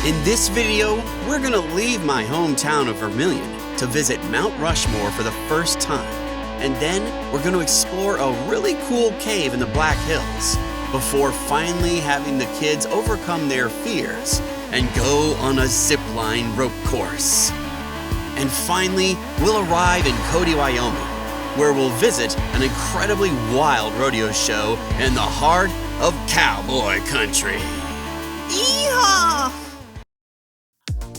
In this video, we're gonna leave my hometown of Vermilion to visit Mount Rushmore for the first time. And then we're gonna explore a really cool cave in the Black Hills before finally having the kids overcome their fears and go on a zipline rope course. And finally, we'll arrive in Cody, Wyoming, where we'll visit an incredibly wild rodeo show in the heart of cowboy country. Yeehaw!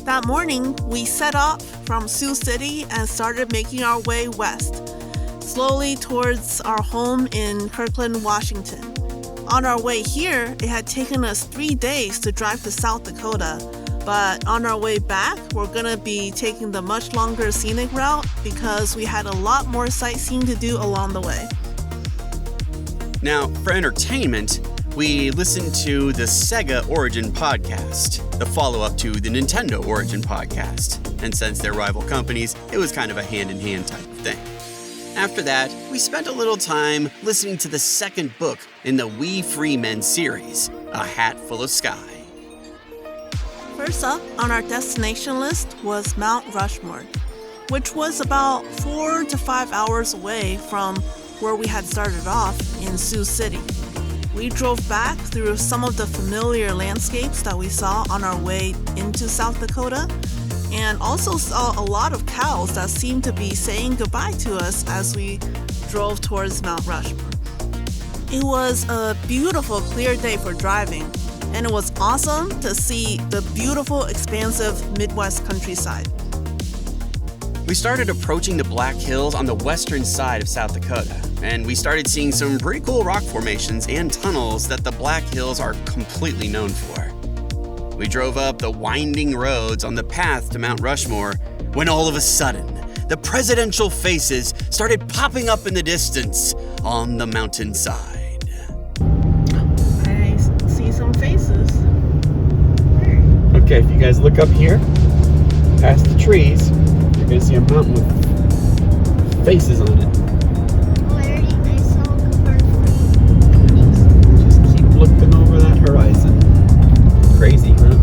That morning, we set off from Sioux City and started making our way west, slowly towards our home in Kirkland, Washington. On our way here, it had taken us 3 days to drive to South Dakota, but on our way back, we're gonna be taking the much longer scenic route because we had a lot more sightseeing to do along the way. Now, for entertainment, we listened to the Sega Origin podcast, the follow-up to the Nintendo Origin podcast. And since they're rival companies, it was kind of a hand-in-hand type of thing. After that, we spent a little time listening to the second book in the We Free Men series, A Hat Full of Sky. First up on our destination list was Mount Rushmore, which was about 4 to 5 hours away from where we had started off in Sioux City. We drove back through some of the familiar landscapes that we saw on our way into South Dakota, and also saw a lot of cows that seemed to be saying goodbye to us as we drove towards Mount Rushmore. It was a beautiful, clear day for driving, and it was awesome to see the beautiful, expansive Midwest countryside. We started approaching the Black Hills on the western side of South Dakota, and we started seeing some pretty cool rock formations and tunnels that the Black Hills are completely known for. We drove up the winding roads on the path to Mount Rushmore when all of a sudden, the presidential faces started popping up in the distance on the mountainside. I see some faces. Okay, if you guys look up here, past the trees, you're gonna see a mountain with faces on it. Just keep looking over that horizon. Crazy, huh?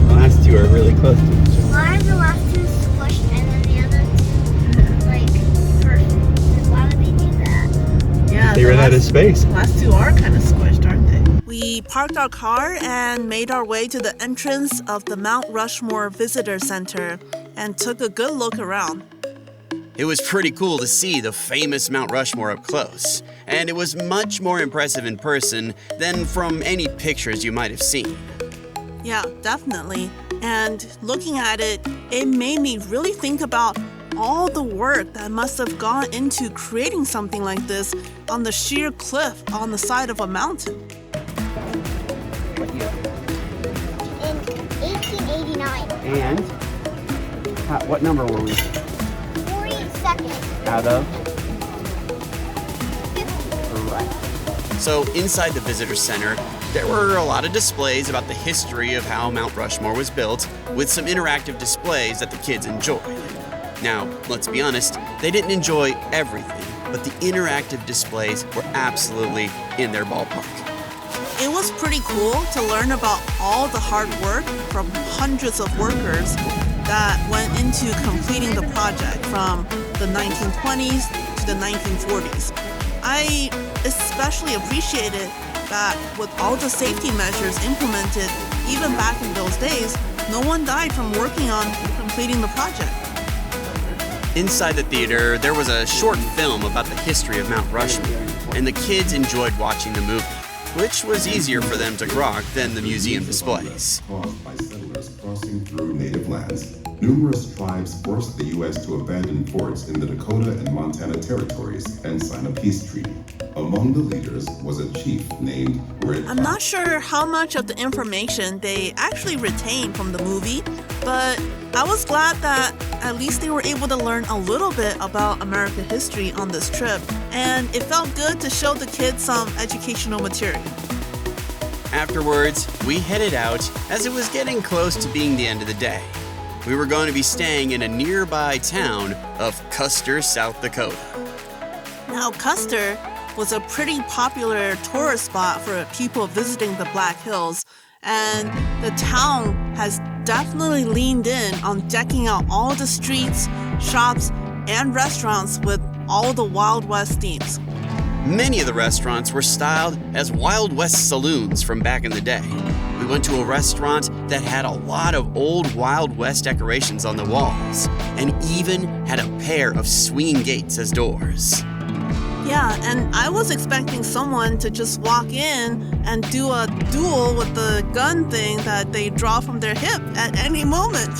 The last two are really close to each other. Why are the last two squished and then the other two, like, perfect? Why would they do that? Yeah, They ran out of space. The last two are kind of squished, aren't they? We parked our car and made our way to the entrance of the Mount Rushmore Visitor Center and took a good look around. It was pretty cool to see the famous Mount Rushmore up close, and it was much more impressive in person than from any pictures you might have seen. Yeah, definitely. And looking at it, it made me really think about all the work that must have gone into creating something like this on the sheer cliff on the side of a mountain. In 1889. And what number were we? 42nd. Out of? Right. So inside the visitor center, there were a lot of displays about the history of how Mount Rushmore was built, with some interactive displays that the kids enjoyed. Now, let's be honest, they didn't enjoy everything, but the interactive displays were absolutely in their ballpark. It was pretty cool to learn about all the hard work from hundreds of workers that went into completing the project from the 1920s to the 1940s. I especially appreciated that with all the safety measures implemented, even back in those days, no one died from working on completing the project. Inside the theater, there was a short film about the history of Mount Rushmore, and the kids enjoyed watching the movie, which was easier for them to grok than the museum displays. Caused by settlers crossing through native lands. Numerous tribes forced the U.S. to abandon forts in the Dakota and Montana territories and sign a peace treaty. Among the leaders was a chief named Red. I'm not sure how much of the information they actually retained from the movie, but I was glad that at least they were able to learn a little bit about American history on this trip, and it felt good to show the kids some educational material. Afterwards, we headed out as it was getting close to being the end of the day. We were going to be staying in a nearby town of Custer, South Dakota. Now, Custer was a pretty popular tourist spot for people visiting the Black Hills, and the town has definitely leaned in on decking out all the streets, shops, and restaurants with all the Wild West themes. Many of the restaurants were styled as Wild West saloons from back in the day. We went to a restaurant that had a lot of old Wild West decorations on the walls, and even had a pair of swinging gates as doors. Yeah, and I was expecting someone to just walk in and do a duel with the gun thing that they draw from their hip at any moment.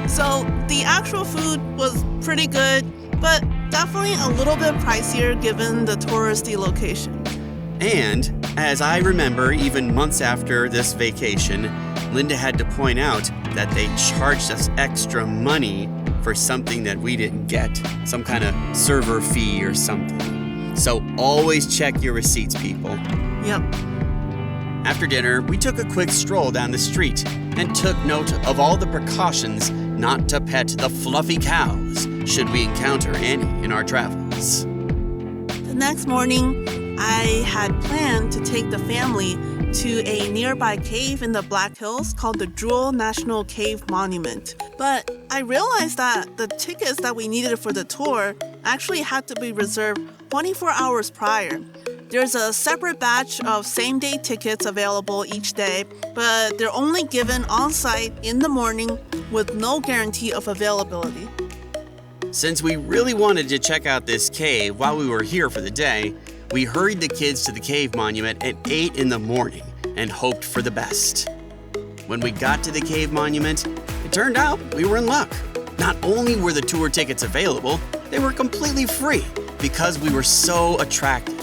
So the actual food was pretty good, but definitely a little bit pricier given the touristy location. And, as I remember, even months after this vacation, Linda had to point out that they charged us extra money for something that we didn't get, some kind of server fee or something. So always check your receipts, people. Yep. After dinner, we took a quick stroll down the street and took note of all the precautions not to pet the fluffy cows should we encounter any in our travels. The next morning, I had planned to take the family to a nearby cave in the Black Hills called the Jewel National Cave Monument. But I realized that the tickets that we needed for the tour actually had to be reserved 24 hours prior. There's a separate batch of same-day tickets available each day, but they're only given on-site in the morning with no guarantee of availability. Since we really wanted to check out this cave while we were here for the day, we hurried the kids to the cave monument at 8 in the morning and hoped for the best. When we got to the cave monument, it turned out we were in luck. Not only were the tour tickets available, they were completely free because we were so attractive.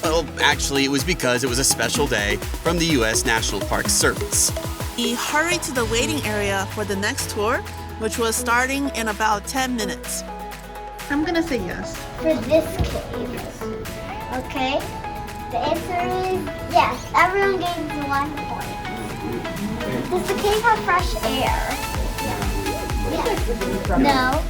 Well, actually, it was because it was a special day from the U.S. National Park Service. We hurried to the waiting area for the next tour, which was starting in about 10 minutes. I'm gonna say yes. For this cave. Okay? The answer is yes. Everyone gave 1 point. Does the cave have fresh air? Yes. No?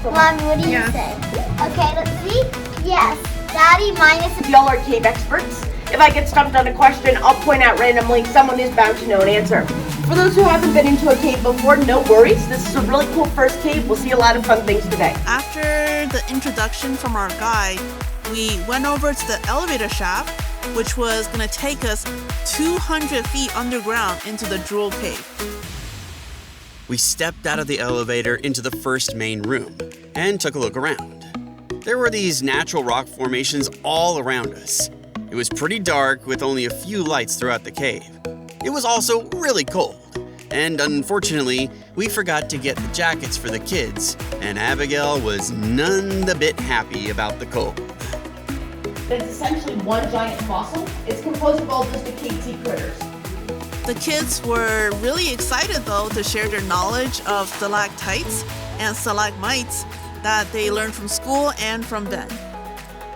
Mommy, what do you say? Okay, let's see. Yes. Daddy minus Y'all are cave experts. If I get stumped on a question, I'll point out randomly someone is bound to know an answer. For those who haven't been into a cave before, no worries. This is a really cool first cave. We'll see a lot of fun things today. After the introduction from our guide, we went over to the elevator shaft, which was going to take us 200 feet underground into the Jewel Cave. We stepped out of the elevator into the first main room and took a look around. There were these natural rock formations all around us. It was pretty dark with only a few lights throughout the cave. It was also really cold, and unfortunately, we forgot to get the jackets for the kids, and Abigail was none the bit happy about the cold. It's essentially one giant fossil. It's composed of all just decayed sea critters. The kids were really excited, though, to share their knowledge of stalactites and stalagmites that they learned from school and from Ben.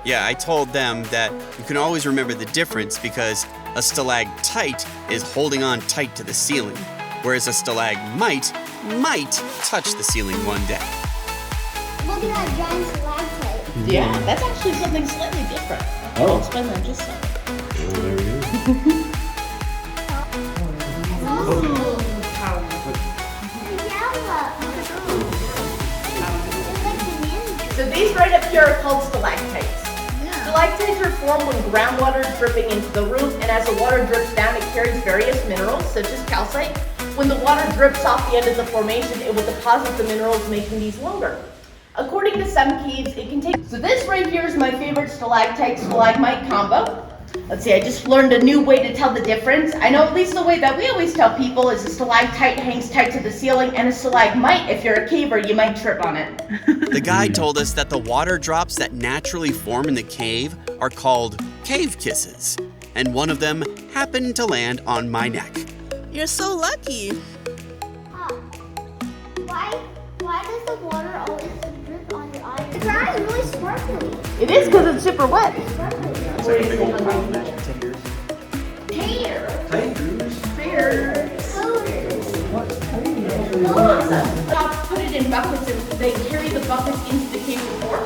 Yeah, I told them that you can always remember the difference because a stalactite is holding on tight to the ceiling, whereas a stalagmite might touch the ceiling one day. Look at that giant stalactite. Yeah, that's actually something slightly different. I'll explain that in just a second. There we go. So these right up here are called stalactites. Stalactites are formed when groundwater is dripping into the roof, and as the water drips down, it carries various minerals, such as calcite. When the water drips off the end of the formation, it will deposit the minerals, making these longer. According to some caves, it can take... So this right here is my favorite stalactite-stalagmite combo. Let's see, I just learned a new way to tell the difference. I know at least the way that we always tell people is a stalactite hangs tight to the ceiling, and a stalagmite, if you're a caver, you might trip on it. The guide told us that the water drops that naturally form in the cave are called cave kisses, and one of them happened to land on my neck. You're so lucky. Why does the water always drip on your eyes? The ground is really sparkly. It is because it's super wet. Put it in buckets and they carry the buckets into the cave before.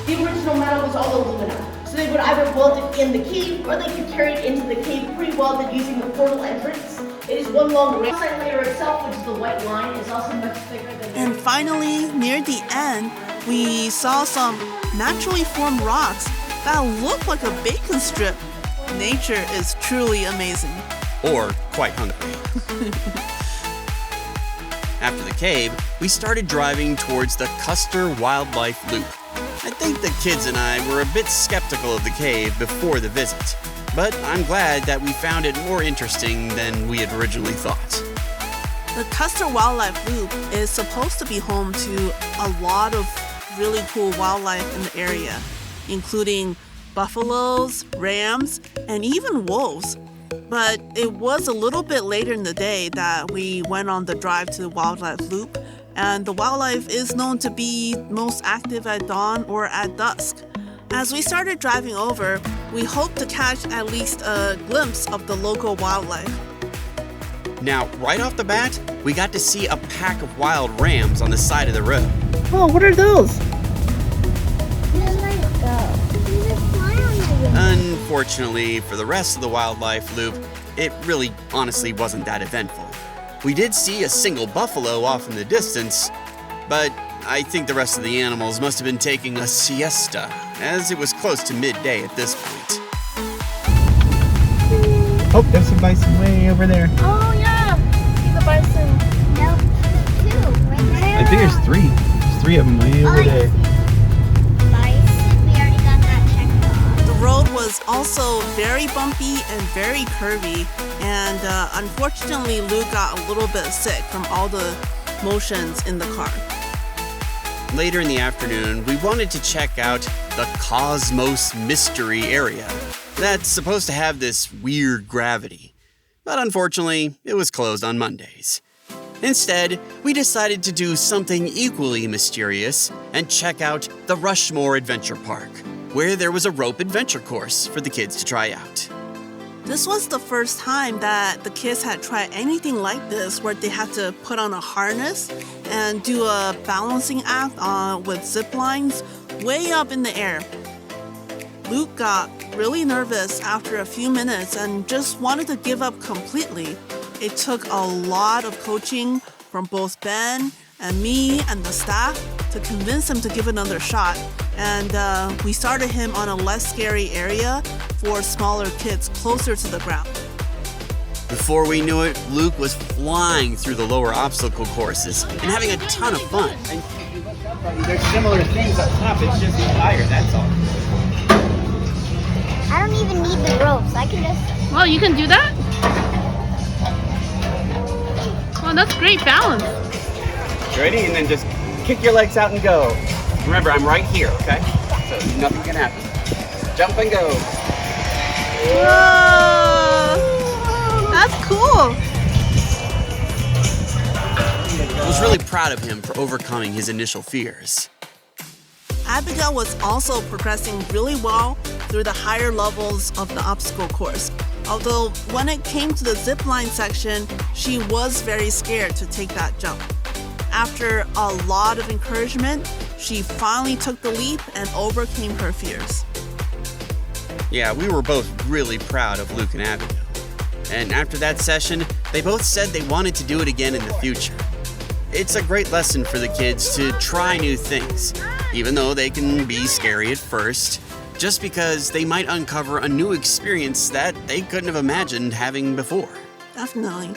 The original metal was all aluminum. So would either weld it in the cave or they could carry it into the cave pre-welded using the portal entrance. It is one long ramp. The layer itself, which is the white line, is also much thicker than... And finally, near the end, we saw some naturally formed rocks that look like a bacon strip. Nature is truly amazing. Or quite hungry. After the cave, we started driving towards the Custer Wildlife Loop. I think the kids and I were a bit skeptical of the cave before the visit, but I'm glad that we found it more interesting than we had originally thought. The Custer Wildlife Loop is supposed to be home to a lot of really cool wildlife in the area, including buffaloes, rams, and even wolves. But it was a little bit later in the day that we went on the drive to the Wildlife Loop, and the wildlife is known to be most active at dawn or at dusk. As we started driving over, we hoped to catch at least a glimpse of the local wildlife. Now, right off the bat, we got to see a pack of wild rams on the side of the road. Oh, what are those? Unfortunately, for the rest of the wildlife loop, it really honestly wasn't that eventful. We did see a single buffalo off in the distance, but I think the rest of the animals must have been taking a siesta, as it was close to midday at this point. Oh, there's some bison way over there. Oh, yeah. See the bison. Nope. Two. Right there. I think there's three. There's three of them way over there. Bison. We already got that checked off. The road was also very bumpy and very curvy, and unfortunately Luke got a little bit sick from all the motions in the car. Later in the afternoon, we wanted to check out the Cosmos Mystery area. That's supposed to have this weird gravity. But unfortunately, it was closed on Mondays. Instead, we decided to do something equally mysterious and check out the Rushmore Adventure Park, where there was a rope adventure course for the kids to try out. This was the first time that the kids had tried anything like this, where they had to put on a harness and do a balancing act with zip lines way up in the air. Luke got really nervous after a few minutes and just wanted to give up completely. It took a lot of coaching from both Ben and me and the staff to convince him to give another shot. And we started him on a less scary area for smaller kids closer to the ground. Before we knew it, Luke was flying through the lower obstacle courses and having a ton of fun. And if you look up, buddy, there's similar things up top. It's just higher, that's all. I don't even need the ropes. I can just... Well, you can do that? Well, that's great balance. Ready? And then just kick your legs out and go. Remember, I'm right here, okay? So nothing can happen. Jump and go. Whoa! That's cool! I was really proud of him for overcoming his initial fears. Abigail was also progressing really well through the higher levels of the obstacle course. Although when it came to the zipline section, she was very scared to take that jump. After a lot of encouragement, she finally took the leap and overcame her fears. Yeah, we were both really proud of Luke and Abigail. And after that session, they both said they wanted to do it again in the future. It's a great lesson for the kids to try new things, even though they can be scary at first, just because they might uncover a new experience that they couldn't have imagined having before. Definitely.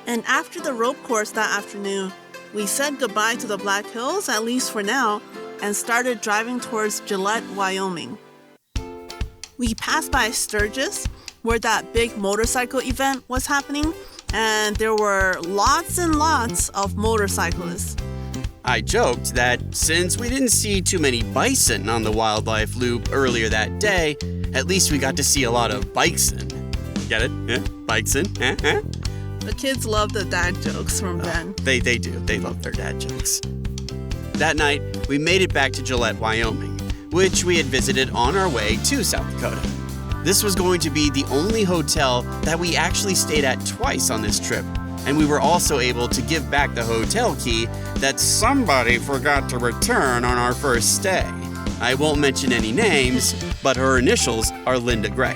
And after the rope course that afternoon, we said goodbye to the Black Hills, at least for now, and started driving towards Gillette, Wyoming. We passed by Sturgis, where that big motorcycle event was happening, and there were lots and lots of motorcyclists. I joked that since we didn't see too many bison on the wildlife loop earlier that day, at least we got to see a lot of bikeson. Get it? Yeah? Bikeson? The kids love the dad jokes from Ben. They do. They love their dad jokes. That night, we made it back to Gillette, Wyoming, which we had visited on our way to South Dakota. This was going to be the only hotel that we actually stayed at twice on this trip, and we were also able to give back the hotel key that somebody forgot to return on our first stay. I won't mention any names, but her initials are Linda Gray.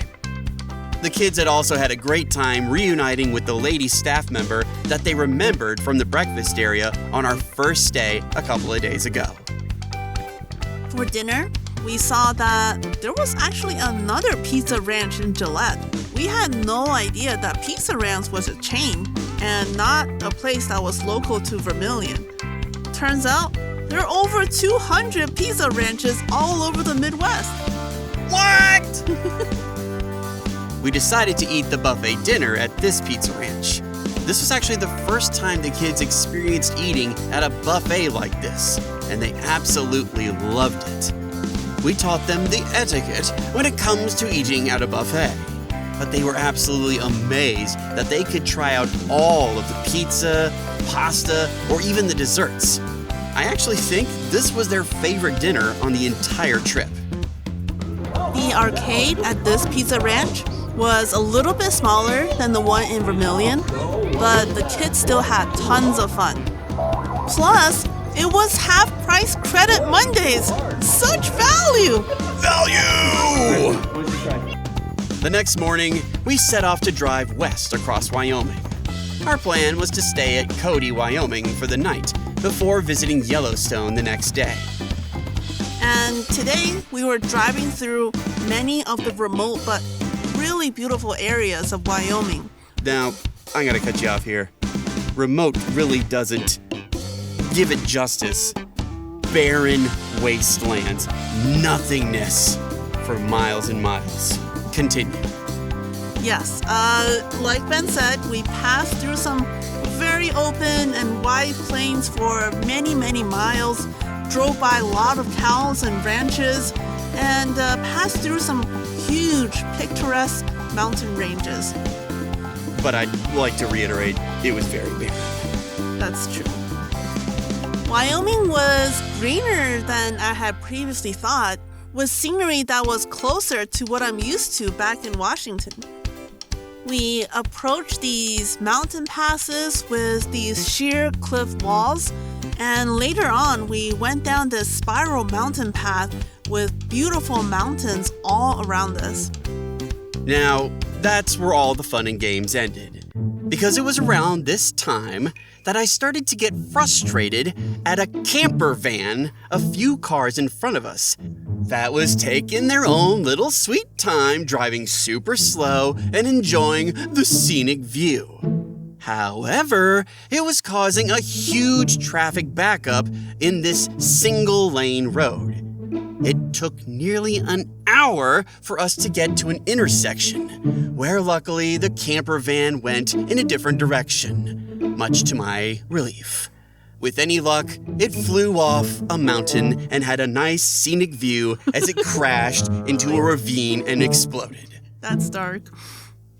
The kids had also had a great time reuniting with the lady staff member that they remembered from the breakfast area on our first day a couple of days ago. For dinner, we saw that there was actually another pizza ranch in Gillette. We had no idea that Pizza Ranch was a chain and not a place that was local to Vermilion. Turns out, there are over 200 pizza ranches all over the Midwest. What? We decided to eat the buffet dinner at this pizza ranch. This was actually the first time the kids experienced eating at a buffet like this, and they absolutely loved it. We taught them the etiquette when it comes to eating at a buffet, but they were absolutely amazed that they could try out all of the pizza, pasta, or even the desserts. I actually think this was their favorite dinner on the entire trip. The arcade at this pizza ranch was a little bit smaller than the one in Vermilion, but the kids still had tons of fun. Plus, it was half-price credit Mondays. Such value! Value! The next morning, we set off to drive west across Wyoming. Our plan was to stay at Cody, Wyoming for the night before visiting Yellowstone the next day. And today, we were driving through many of the remote but really beautiful areas of Wyoming. Now, I'm gonna cut you off here. Remote really doesn't give it justice. Barren wastelands, nothingness for miles and miles. Continue. Yes, like Ben said, we passed through some very open and wide plains for many, many miles, drove by a lot of towns and ranches, and passed through some huge, picturesque mountain ranges. But I'd like to reiterate, it was very barren. That's true. Wyoming was greener than I had previously thought, with scenery that was closer to what I'm used to back in Washington. We approached these mountain passes with these sheer cliff walls, and later on we went down this spiral mountain path with beautiful mountains all around us. Now, that's where all the fun and games ended, because it was around this time that I started to get frustrated at a camper van a few cars in front of us that was taking their own little sweet time driving super slow and enjoying the scenic view. However, it was causing a huge traffic backup in this single-lane road. It took nearly an hour for us to get to an intersection, where luckily the camper van went in a different direction, much to my relief. With any luck, it flew off a mountain and had a nice scenic view as it crashed into a ravine and exploded. That's dark.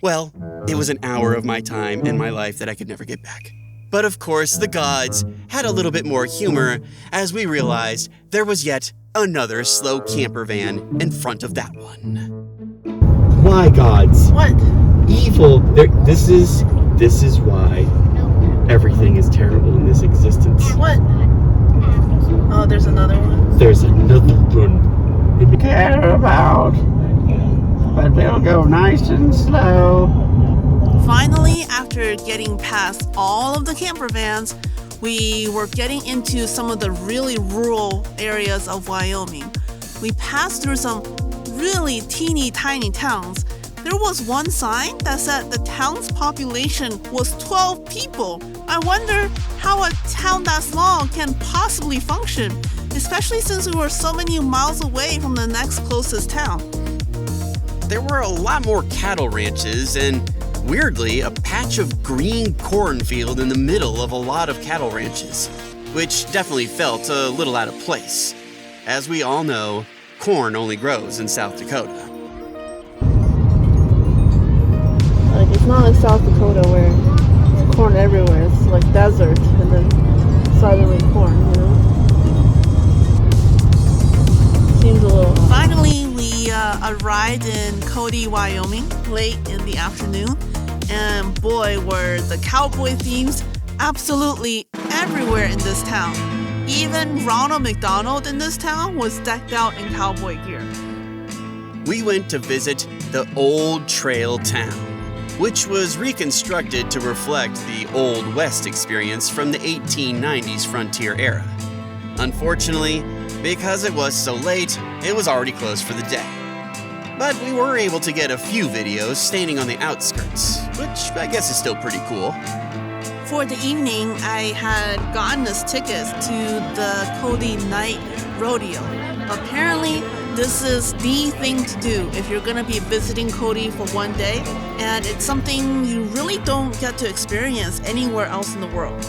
Well, it was an hour of my time and my life that I could never get back. But of course, the gods had a little bit more humor as we realized there was yet another slow camper van in front of that one. Why gods? What? Evil. This is why everything is terrible in this existence. What? Oh, there's another one. There's another one. We care about, but we'll go nice and slow. Finally, after getting past all of the camper vans, we were getting into some of the really rural areas of Wyoming. We passed through some really teeny tiny towns. There was one sign that said the town's population was 12 people. I wonder how a town that small can possibly function, especially since we were so many miles away from the next closest town. There were a lot more cattle ranches and, weirdly, a patch of green cornfield in the middle of a lot of cattle ranches, which definitely felt a little out of place. As we all know, corn only grows in South Dakota. Like, it's not like South Dakota where it's corn everywhere. It's like desert and then suddenly corn, you know? Seems a little odd. Finally, we arrived in Cody, Wyoming late in the afternoon. And boy, were the cowboy themes absolutely everywhere in this town. Even Ronald McDonald in this town was decked out in cowboy gear. We went to visit the Old Trail Town, which was reconstructed to reflect the Old West experience from the 1890s frontier era. Unfortunately, because it was so late, it was already closed for the day. But we were able to get a few videos standing on the outskirts, which I guess is still pretty cool. For the evening, I had gotten us tickets to the Cody Nite Rodeo. Apparently, this is the thing to do if you're going to be visiting Cody for one day, and it's something you really don't get to experience anywhere else in the world.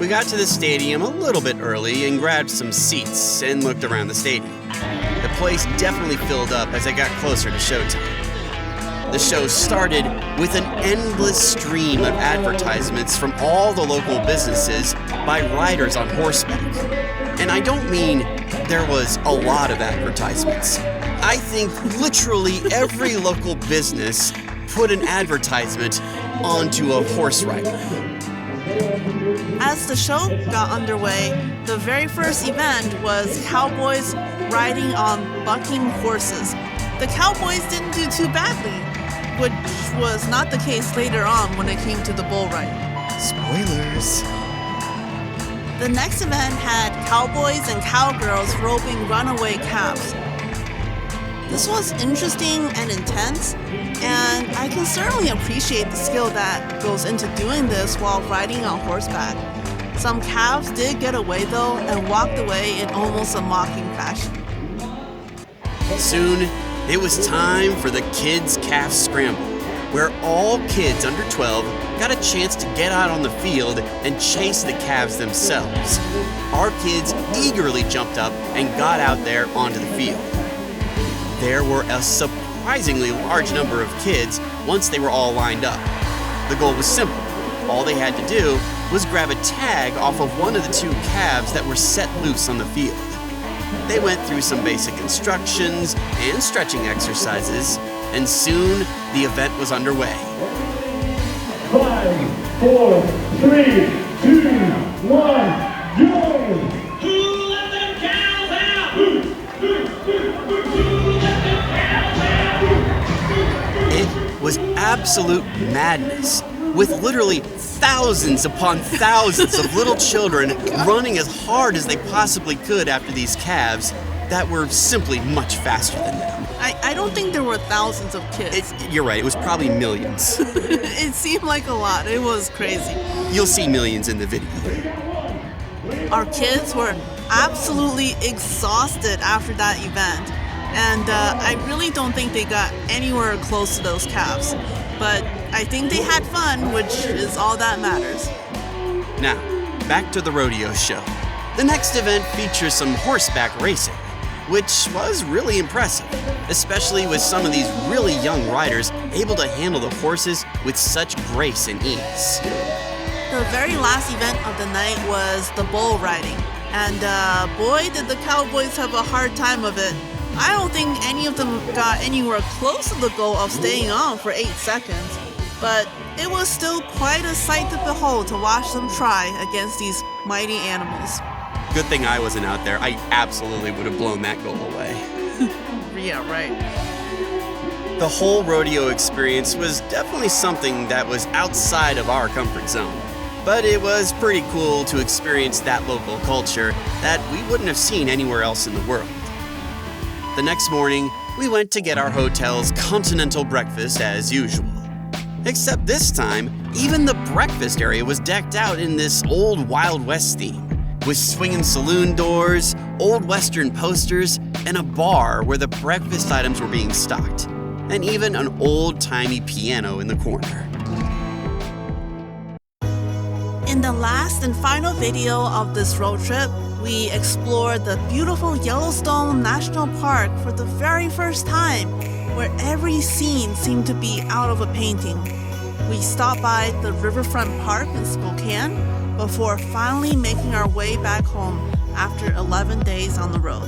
We got to the stadium a little bit early and grabbed some seats and looked around the stadium. The place definitely filled up as I got closer to showtime. The show started with an endless stream of advertisements from all the local businesses by riders on horseback. And I don't mean there was a lot of advertisements. I think literally every local business put an advertisement onto a horse rider. As the show got underway, the very first event was cowboys riding on bucking horses. The cowboys didn't do too badly, which was not the case later on when it came to the bull riding. Spoilers. The next event had cowboys and cowgirls roping runaway calves. This was interesting and intense, and I can certainly appreciate the skill that goes into doing this while riding on horseback. Some calves did get away though and walked away in almost a mocking fashion. Soon, it was time for the Kids Calf Scramble, where all kids under 12 got a chance to get out on the field and chase the calves themselves. Our kids eagerly jumped up and got out there onto the field. There were a surprisingly large number of kids once they were all lined up. The goal was simple. All they had to do was grab a tag off of one of the two calves that were set loose on the field. They went through some basic instructions and stretching exercises, and soon the event was underway. 5, 4, 3, 2, 1, go! Who let them cows out? Who let them cows out? It was absolute madness, with literally thousands upon thousands of little children running as hard as they possibly could after these calves that were simply much faster than them. I don't think there were thousands of kids. You're right, it was probably millions. It seemed like a lot. It was crazy. You'll see millions in the video. Our kids were absolutely exhausted after that event, and I really don't think they got anywhere close to those calves. But I think they had fun, which is all that matters. Now, back to the rodeo show. The next event features some horseback racing, which was really impressive, especially with some of these really young riders able to handle the horses with such grace and ease. The very last event of the night was the bull riding, and boy did the cowboys have a hard time of it. I don't think any of them got anywhere close to the goal of staying on for 8 seconds, but it was still quite a sight to behold to watch them try against these mighty animals. Good thing I wasn't out there. I absolutely would have blown that goal away. Yeah, right. The whole rodeo experience was definitely something that was outside of our comfort zone. But it was pretty cool to experience that local culture that we wouldn't have seen anywhere else in the world. The next morning, we went to get our hotel's continental breakfast as usual. Except this time, even the breakfast area was decked out in this old Wild West theme, with swinging saloon doors, old Western posters, and a bar where the breakfast items were being stocked, and even an old-timey piano in the corner. In the last and final video of this road trip, we explored the beautiful Yellowstone National Park for the very first time, where every scene seemed to be out of a painting. We stopped by the Riverfront Park in Spokane before finally making our way back home after 11 days on the road.